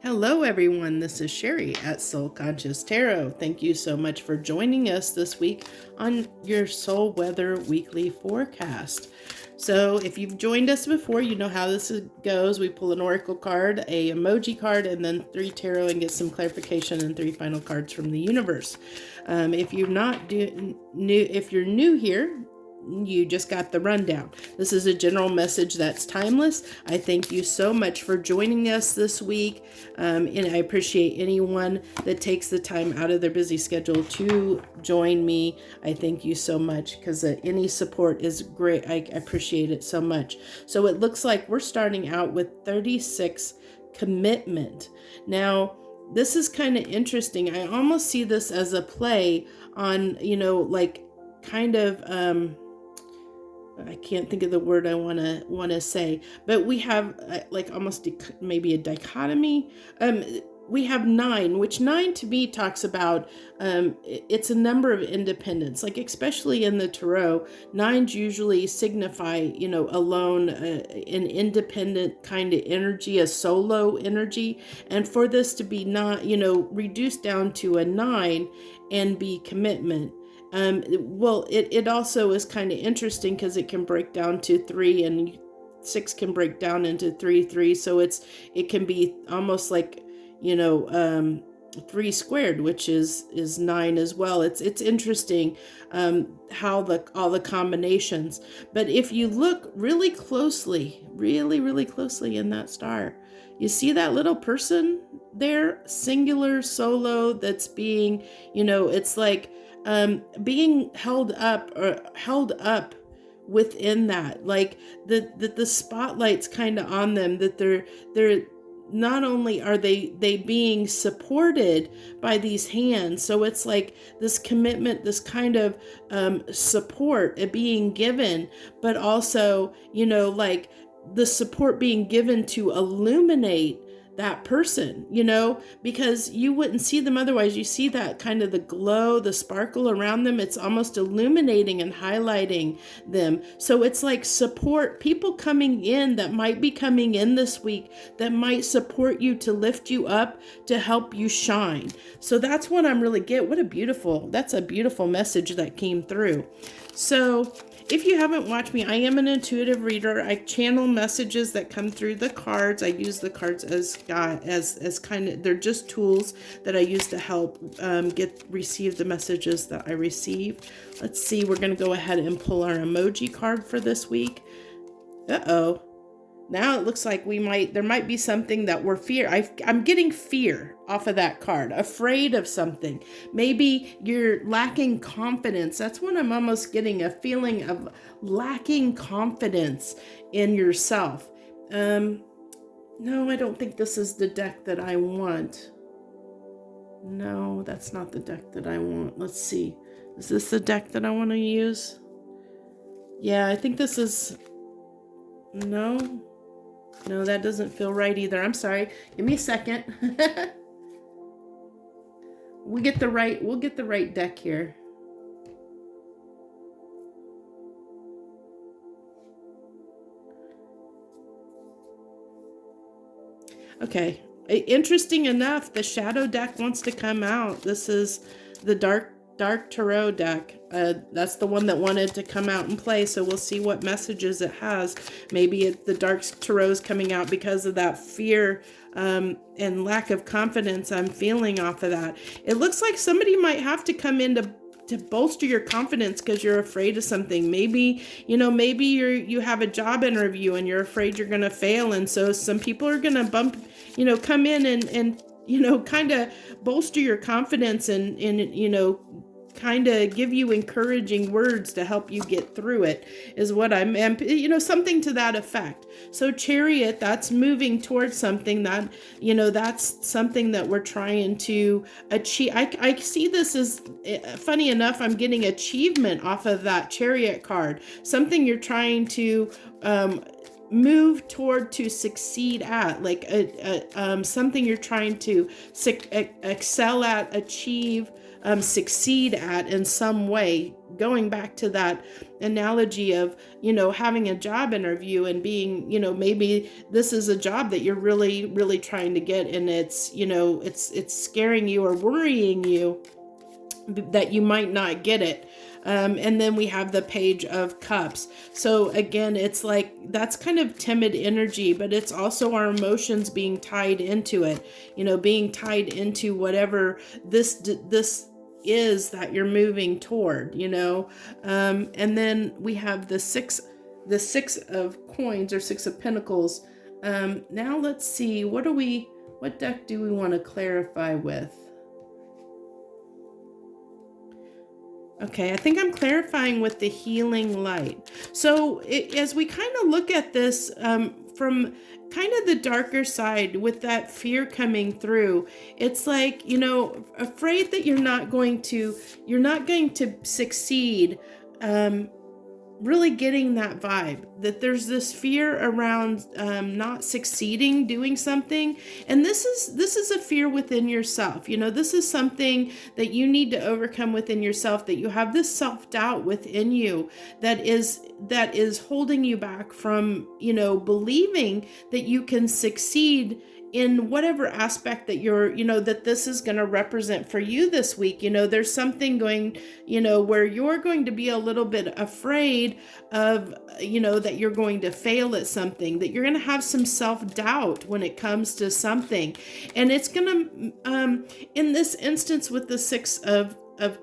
Hello, everyone. This is Sherry at Soul Conscious Tarot. Thank you so much for joining us this week on your Soul Weather Weekly Forecast. So, if you've joined us before, you know how this goes. We pull an oracle card, a emoji card, and then 3 tarot and get some clarification and 3 final cards from the universe. If you're new here, you just got the rundown. This is a general message that's timeless. I thank you so much for joining us this week, and I appreciate anyone that takes the time out of their busy schedule to join me. I thank you so much because any support is great. I appreciate it so much. So it looks like we're starting out with 36 commitment. Now, this is kind of interesting. I almost see this as a play on, I can't think of the word I want to say, but we have almost maybe a dichotomy. We have 9, which 9 to me talks about, it's a number of independence, like especially in the tarot, 9s usually signify, alone, an independent kind of energy, a solo energy. And for this to be not, reduced down to a 9 and be commitment. It also is kind of interesting because it can break down to 3, and 6 can break down into 3. So it can be almost like, 3 squared, which is 9 as well. It's interesting how all the combinations. But if you look really closely, really closely in that star, you see that little person there, singular, solo, that's being, it's like being held up within that, like the spotlight's kind of on them, that they're not only are they being supported by these hands, so it's like this commitment, this kind of support being given, but also, like the support being given to illuminate that person, because you wouldn't see them otherwise. You see that kind of the glow, the sparkle around them. It's almost illuminating and highlighting them. So it's like support, people coming in that might be coming in this week that might support you, to lift you up, to help you shine. So that's what I'm really getting. That's a beautiful message that came through. So if you haven't watched me, I am an intuitive reader. I channel messages that come through the cards. I use the cards as kind of, they're just tools that I use to help receive the messages that I receive. Let's see, we're going to go ahead and pull our emoji card for this week. Uh-oh. Now it looks like there might be something that we're I'm getting fear off of that card, afraid of something. Maybe you're lacking confidence. That's when I'm almost getting a feeling of lacking confidence in yourself. No, I don't think this is the deck that I want. No, that's not the deck that I want. Let's see. Is this the deck that I want to use? Yeah, I think this is... No, that doesn't feel right either. I'm sorry. Give me a second. We'll get the right deck here. Okay. Interesting enough, the shadow deck wants to come out. This is the dark tarot deck. That's the one that wanted to come out and play, so we'll see what messages it has. Maybe the dark tarot is coming out because of that fear and lack of confidence I'm feeling off of that. It looks like somebody might have to come in to bolster your confidence because you're afraid of something. Maybe you have a job interview and you're afraid you're going to fail, and so some people are going to come in and kind of bolster your confidence and kind of give you encouraging words to help you get through it, is what I'm, something to that effect. So Chariot, that's moving towards something that, that's something that we're trying to achieve. I see this as, funny enough, I'm getting achievement off of that Chariot card, something you're trying to, move toward, to succeed at, like something you're trying to excel at, achieve, succeed at in some way, going back to that analogy of, having a job interview and being, maybe this is a job that you're really, really trying to get, and it's, it's scaring you or worrying you that you might not get it. And then we have the Page of Cups. So again, it's like, that's kind of timid energy, but it's also our emotions being tied into it, being tied into whatever this is that you're moving toward, and then we have the six of coins, or Six of Pentacles. Now let's see, what deck do we want to clarify with? Okay, I think I'm clarifying with the Healing Light. So as we kind of look at this from kind of the darker side, with that fear coming through, it's like, afraid that you're not going to succeed. Really getting that vibe that there's this fear around not succeeding, doing something. And this is a fear within yourself. This is something that you need to overcome within yourself, that you have this self-doubt within you that is holding you back from, believing that you can succeed in whatever aspect that you're, that this is going to represent for you this week. There's something going, where you're going to be a little bit afraid of, that you're going to fail at something, that you're going to have some self-doubt when it comes to something. And it's going to, in this instance with the Six of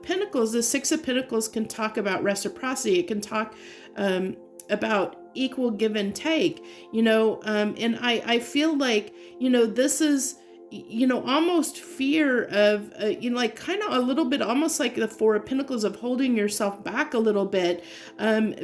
Pentacles, the Six of Pentacles can talk about reciprocity. It can talk about equal give and take, and I feel like, this is, almost fear of, like kind of a little bit, almost like the Four of Pentacles, of holding yourself back a little bit,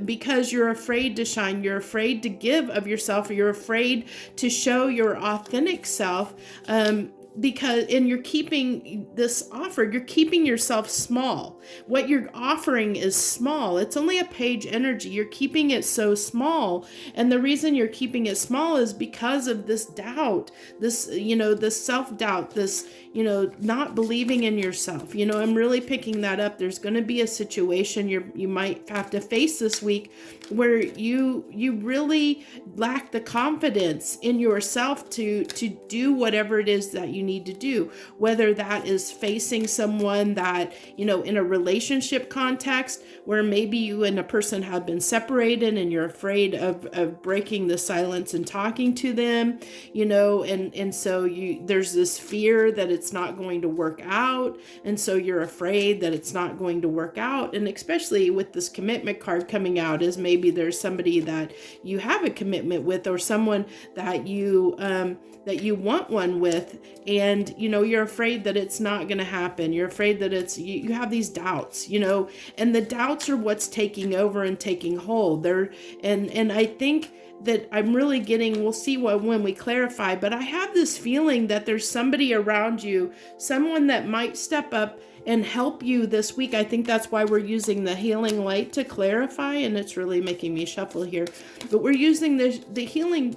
because you're afraid to shine, you're afraid to give of yourself, or you're afraid to show your authentic self, and you're keeping this offer, you're keeping yourself small. What you're offering is small. It's only a Page energy. You're keeping it so small. And the reason you're keeping it small is because of this doubt, this, this self-doubt, this, not believing in yourself. I'm really picking that up. There's going to be a situation you might have to face this week where you really lack the confidence in yourself to do whatever it is that you need to do, whether that is facing someone that, in a relationship context where maybe you and a person have been separated and you're afraid of breaking the silence and talking to them, and so there's this fear that it's not going to work out, and so you're afraid that it's not going to work out. And especially with this Commitment card coming out, is maybe there's somebody that you have a commitment with, or someone that you want one with, and you're afraid that it's not going to happen. You're afraid that you have these doubts, and the doubts are what's taking over and taking hold there. And I think that I'm really getting, we'll see when we clarify, but I have this feeling that there's somebody around you, someone that might step up and help you this week. I think that's why we're using the Healing Light to clarify, and it's really making me shuffle here. But we're using the Healing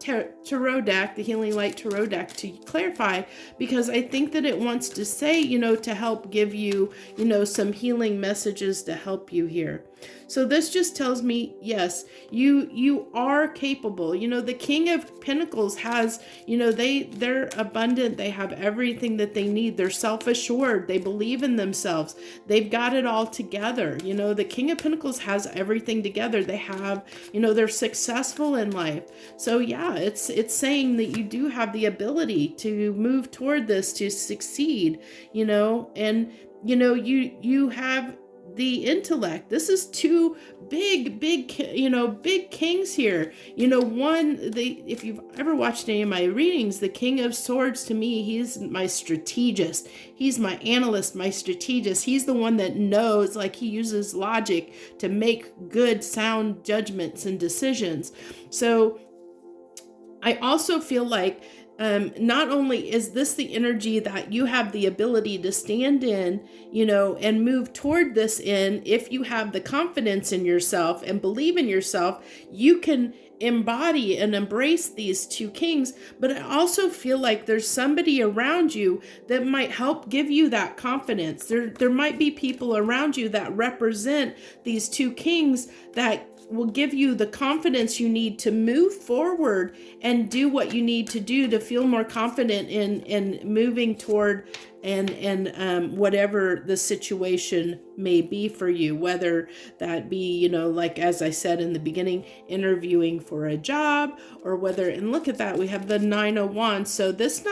Tarot deck, the Healing Light Tarot deck, to clarify, because I think that it wants to say, to help give you, some healing messages to help you here. So this just tells me, yes, you are capable. The King of Pentacles has, they're abundant. They have everything that they need. They're self-assured. They believe in themselves. They've got it all together. The King of Pentacles has everything together. They have, they're successful in life. So yeah, it's saying that you do have the ability to move toward this, to succeed, and, you have the intellect. This is two big kings here. If you've ever watched any of my readings, the King of Swords, to me, he's my strategist. He's my analyst, my strategist. He's the one that knows, like, he uses logic to make good, sound judgments and decisions. So I also feel like not only is this the energy that you have the ability to stand in, and move toward this in, if you have the confidence in yourself and believe in yourself, you can embody and embrace these two kings, but I also feel like there's somebody around you that might help give you that confidence. There might be people around you that represent these two kings that will give you the confidence you need to move forward and do what you need to do to feel more confident in moving toward and whatever the situation may be for you, whether that be, like as I said in the beginning, interviewing for a job, or whether, and look at that, we have the Nine of Wands. So this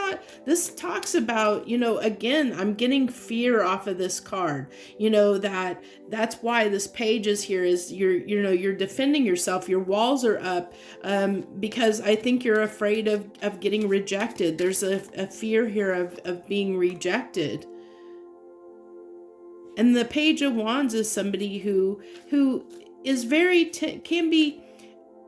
talks about, again, I'm getting fear off of this card, that's why this page is here, is you're defending yourself. Your walls are up, because I think you're afraid of getting rejected. There's a fear here of being rejected. And the Page of Wands is somebody who is very, can be,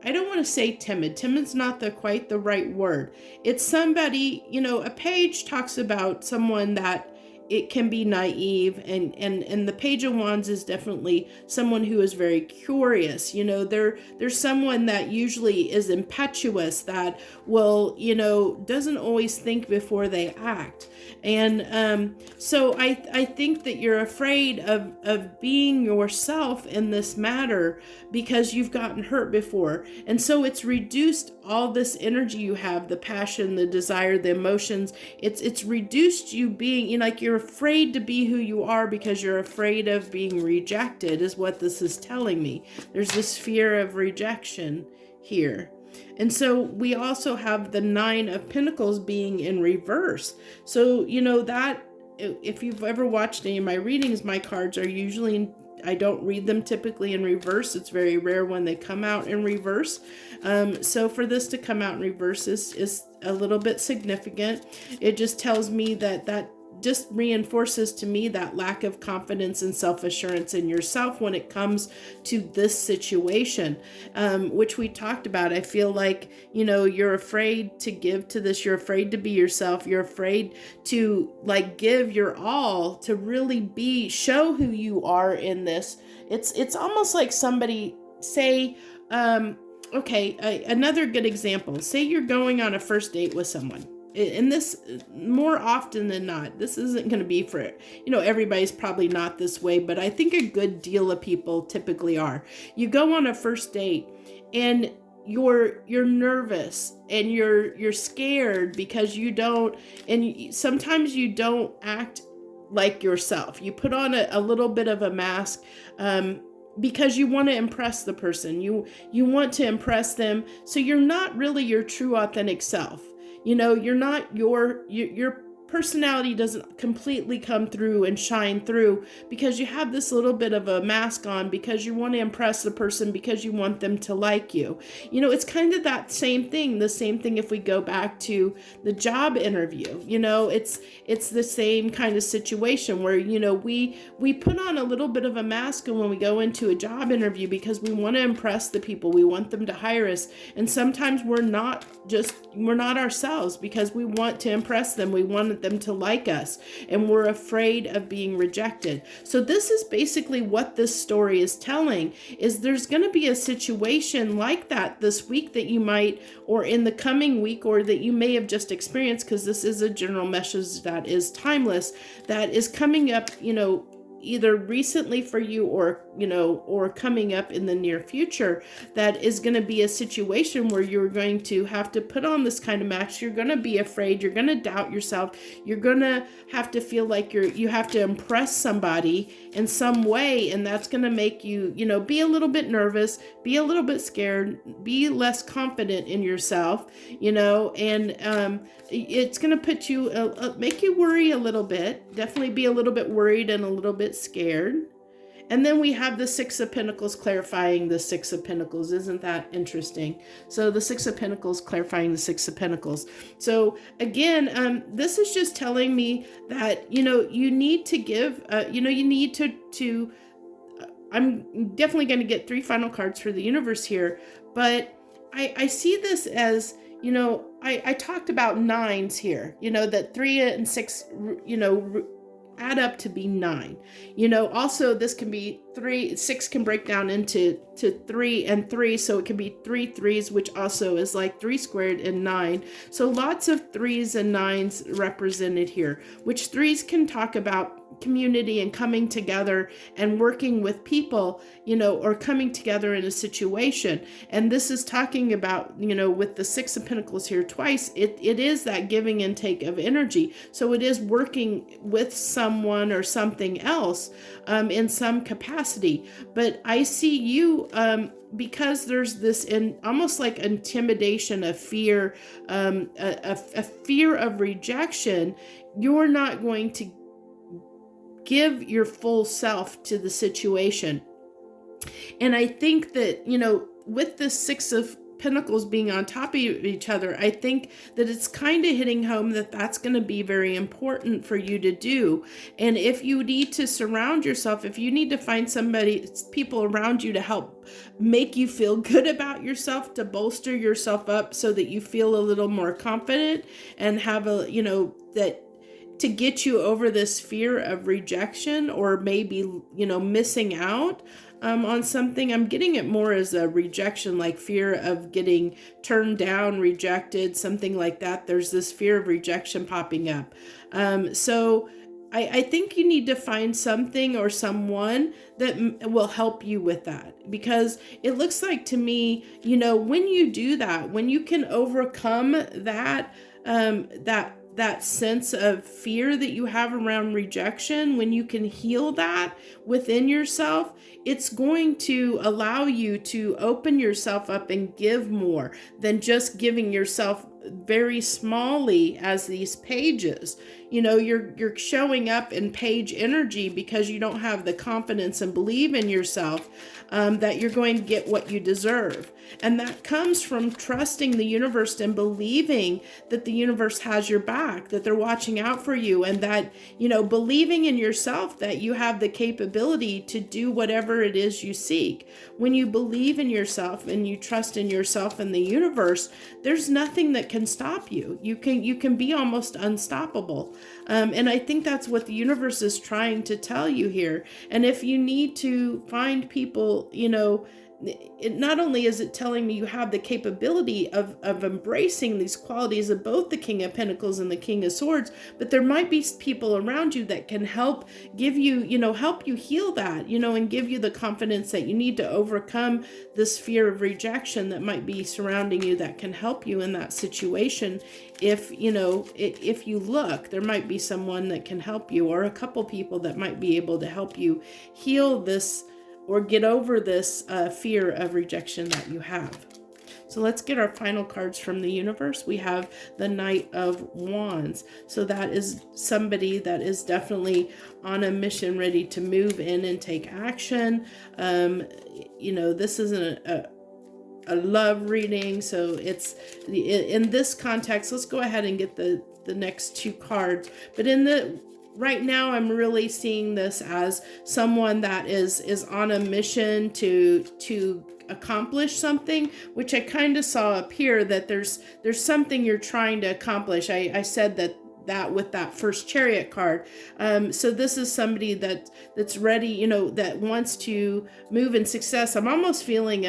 I don't want to say timid. Timid's not quite the right word. It's somebody, a page talks about someone that it can be naive, and the Page of Wands is definitely someone who is very curious. There's someone that usually is impetuous, that will, doesn't always think before they act. And so I think that you're afraid of being yourself in this matter because you've gotten hurt before. And so it's reduced all this energy you have, the passion, the desire, the emotions. It's reduced you being, like you're afraid to be who you are because you're afraid of being rejected, is what this is telling me. There's this fear of rejection here. And so we also have the Nine of Pentacles being in reverse. So, that if you've ever watched any of my readings, my cards are usually, I don't read them typically in reverse. It's very rare when they come out in reverse. So for this to come out in reverse is a little bit significant. It just tells me that just reinforces to me that lack of confidence and self-assurance in yourself when it comes to this situation, which we talked about. I feel like, you're afraid to give to this. You're afraid to be yourself. You're afraid to give your all, to really show who you are in this. It's almost like somebody say, another good example. Say you're going on a first date with someone. And this, more often than not, this isn't going to be for, everybody's probably not this way, but I think a good deal of people typically are. You go on a first date and you're nervous and you're scared because you don't, and sometimes you don't act like yourself. You put on a little bit of a mask, because you want to impress the person. You want to impress them. So you're not really your true authentic self. You're not your personality doesn't completely come through and shine through because you have this little bit of a mask on, because you want to impress the person, because you want them to like you. It's kind of that same thing. The same thing if we go back to the job interview. It's the same kind of situation where, we put on a little bit of a mask when we go into a job interview because we want to impress the people. We want them to hire us. And sometimes we're not ourselves because we want to impress them. We want them to like us, and we're afraid of being rejected. So this is basically what this story is telling, is there's going to be a situation like that this week that you might, or in the coming week, or that you may have just experienced, because this is a general message that is timeless, that is coming up, either recently for you or coming up in the near future, that is going to be a situation where you're going to have to put on this kind of mask. You're going to be afraid. You're going to doubt yourself. You're going to have to feel like you have to impress somebody in some way. And that's going to make you, be a little bit nervous, be a little bit scared, be less confident in yourself, and it's going to put you, make you worry a little bit, definitely be a little bit worried and a little bit scared. And then we have the Six of Pentacles clarifying the Six of Pentacles. Isn't that interesting? So the Six of Pentacles clarifying the Six of Pentacles. So again, this is just telling me that, you need to give, you need to I'm definitely going to get 3 final cards for the universe here, but I see this as, I talked about nines here, that 3 and 6, add up to be 9. Also this can be 3, 6 can break down into 3 and 3, so it can be 3 threes, which also is like 3 squared and 9. So lots of 3s and 9s represented here, which 3s can talk about community and coming together and working with people, or coming together in a situation. And this is talking about, with the Six of Pentacles here twice, it is that giving and take of energy. So it is working with someone or something else in some capacity. But I see you, because there's this almost like intimidation, a fear, a fear of rejection. You're not going to give your full self to the situation. And I think that, with the Six of Pentacles being on top of each other, I think that it's kind of hitting home that that's going to be very important for you to do. And if you need to surround yourself, if you need to find people around you to help make you feel good about yourself, to bolster yourself up so that you feel a little more confident and have to get you over this fear of rejection, or maybe, missing out on something. I'm getting it more as a rejection, like fear of getting turned down, rejected, something like that. There's this fear of rejection popping up. So I think you need to find something or someone that will help you with that, because it looks like to me, when you do that, when you can overcome that, that sense of fear that you have around rejection, when you can heal that within yourself, it's going to allow you to open yourself up and give more than just giving yourself very smallly as these pages. You're showing up in page energy because you don't have the confidence and believe in yourself that you're going to get what you deserve. And that comes from trusting the universe and believing that the universe has your back, that they're watching out for you, and that, believing in yourself that you have the capability to do whatever it is you seek. When you believe in yourself and you trust in yourself and the universe, there's nothing that can stop you. You can be almost unstoppable. And I think that's what the universe is trying to tell you here. And if you need to find people, it not only is it telling me you have the capability of embracing these qualities of both the King of Pentacles and the King of Swords, but there might be people around you that can help give you, help you heal that, and give you the confidence that you need to overcome this fear of rejection that might be surrounding you, that can help you in that situation. If you look, there might be someone that can help you, or a couple people that might be able to help you heal this or get over this fear of rejection that you have. So let's get our final cards from the universe. We have the Knight of Wands. So that is somebody that is definitely on a mission, ready to move in and take action. This isn't a love reading, so it's in this context. Let's go ahead and get the next two cards. But right now, I'm really seeing this as someone that is on a mission to accomplish something, which I kind of saw up here, that there's something you're trying to accomplish. I said that with that first Chariot card. So this is somebody that's ready, that wants to move in success. I'm almost feeling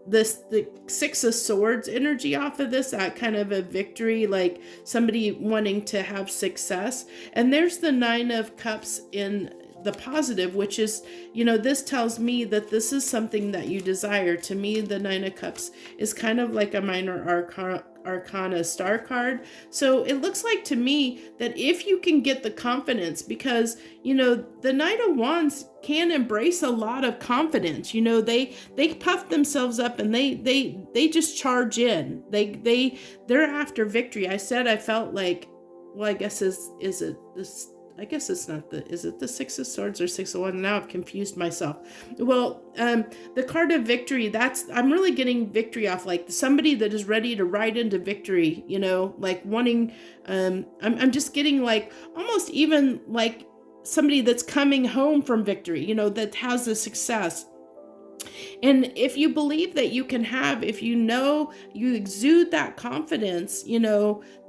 the Six of Swords energy off of this, that kind of a victory, like somebody wanting to have success. And there's the Nine of Cups in the positive, which is, this tells me that this is something that you desire. To me, the Nine of Cups is kind of like a minor arcana star card. So it looks like to me that if you can get the confidence, because the Knight of Wands can embrace a lot of confidence. They puff themselves up and they just charge in. They're after victory. I said I felt like, well, I guess is it this? I guess it's not is it the Six of Swords or Six of Wands? Now I've confused myself. Well, the card of victory, I'm really getting victory off, like somebody that is ready to ride into victory, like wanting, I'm just getting like almost even like somebody that's coming home from victory, that has the success. And if you believe that you can have, if you know you exude that confidence,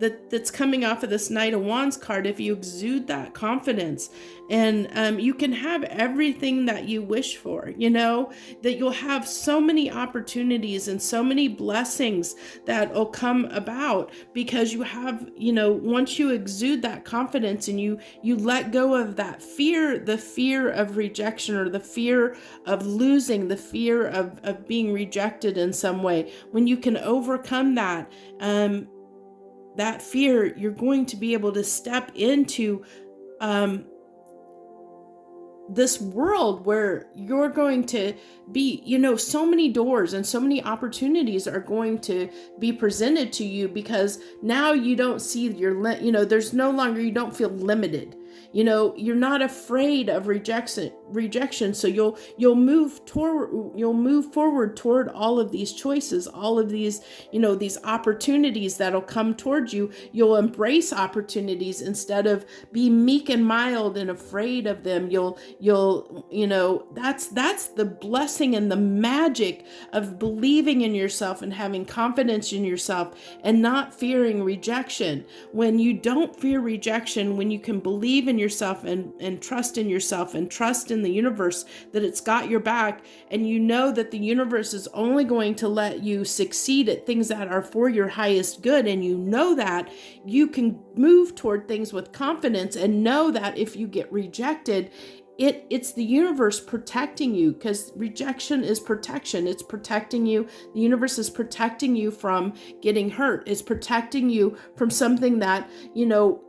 that's coming off of this Knight of Wands card, if you exude that confidence, and you can have everything that you wish for, that you'll have so many opportunities and so many blessings that will come about because you have, once you exude that confidence and you let go of that fear, the fear of rejection or the fear of losing, the fear of being rejected in some way, when you can overcome that fear, you're going to be able to step into this world where you're going to be, so many doors and so many opportunities are going to be presented to you, because now you don't see there's no longer, you don't feel limited. You're not afraid of rejection. So you'll move forward toward all of these choices, all of these, these opportunities that'll come towards you. You'll embrace opportunities instead of be meek and mild and afraid of them. That's the blessing and the magic of believing in yourself and having confidence in yourself and not fearing rejection. When you don't fear rejection, when you can believe in yourself and trust in yourself and trust in the universe that it's got your back, and you know that the universe is only going to let you succeed at things that are for your highest good, and you know that, you can move toward things with confidence and know that if you get rejected, it's the universe protecting you, because rejection is protection. It's protecting you. The universe is protecting you from getting hurt. It's protecting you from something that,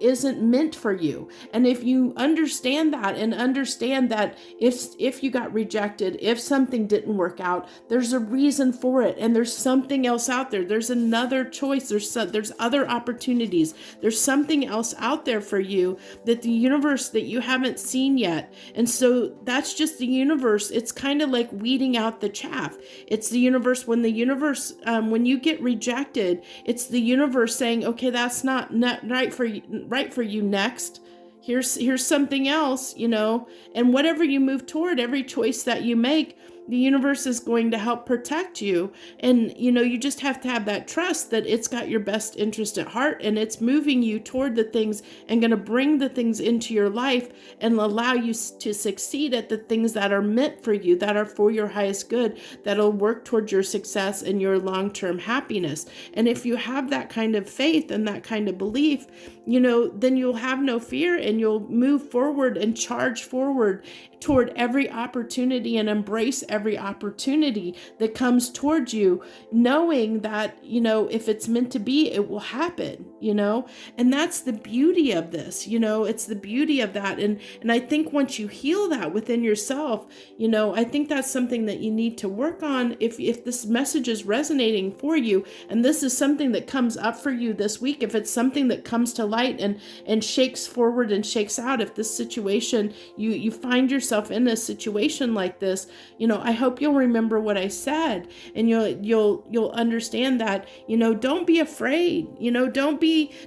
isn't meant for you. And if you understand that and understand that if you got rejected, if something didn't work out, there's a reason for it. And there's something else out there. There's another choice. There's other opportunities. There's something else out there for you that the universe that you haven't seen yet. And so that's just the universe. It's kind of like weeding out the chaff. It's the universe. When when you get rejected, it's the universe saying, okay, that's not right for you next. Here's something else, and whatever you move toward, every choice that you make, the universe is going to help protect you. And, you just have to have that trust that it's got your best interest at heart, and it's moving you toward the things and going to bring the things into your life and allow you to succeed at the things that are meant for you, that are for your highest good, that'll work towards your success and your long-term happiness. And if you have that kind of faith and that kind of belief, then you'll have no fear, and you'll move forward and charge forward toward every opportunity and embrace every opportunity that comes towards you, knowing that, if it's meant to be, it will happen, and that's the beauty of this, it's the beauty of that. And I think once you heal that within yourself, I think that's something that you need to work on. If this message is resonating for you, and this is something that comes up for you this week, if it's something that comes to light and shakes forward and shakes out, if this situation, you find yourself in a situation like this, I hope you'll remember what I said, and you'll understand that, don't be afraid,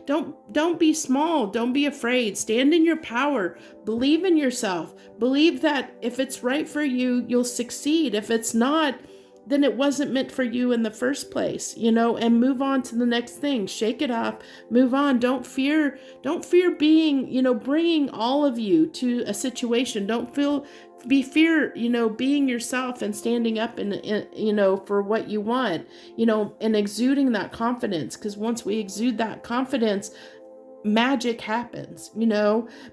don't be small, don't be afraid, stand in your power, believe in yourself, believe that if it's right for you, you'll succeed. If it's not, then it wasn't meant for you in the first place, and move on to the next thing. Shake it off, move on. Don't fear being, bringing all of you to a situation. Don't fear, being yourself and standing up and for what you want, and exuding that confidence. Because once we exude that confidence, magic happens,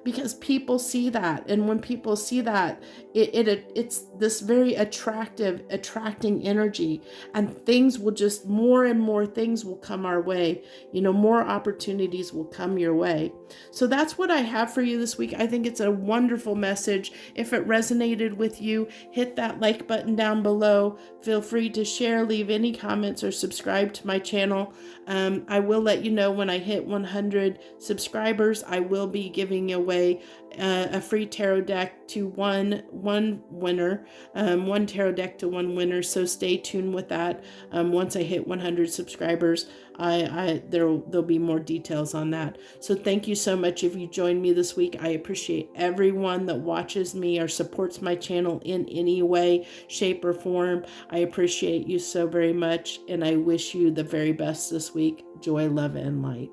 because people see that. And when people see that, it's this very attracting energy, and things will just, more and more things will come our way, more opportunities will come your way. So that's what I have for you this week. I think it's a wonderful message. If it resonated with you, hit that like button down below. Feel free to share, leave any comments, or subscribe to my channel. I will let you know when I hit 100 subscribers, I will be giving away a free tarot deck to one winner, one tarot deck to one winner. So stay tuned with that. Once I hit 100 subscribers, there'll be more details on that. So thank you so much if you joined me this week. I appreciate everyone that watches me or supports my channel in any way, shape, or form. I appreciate you so very much, and I wish you the very best this week. Joy, love, and light.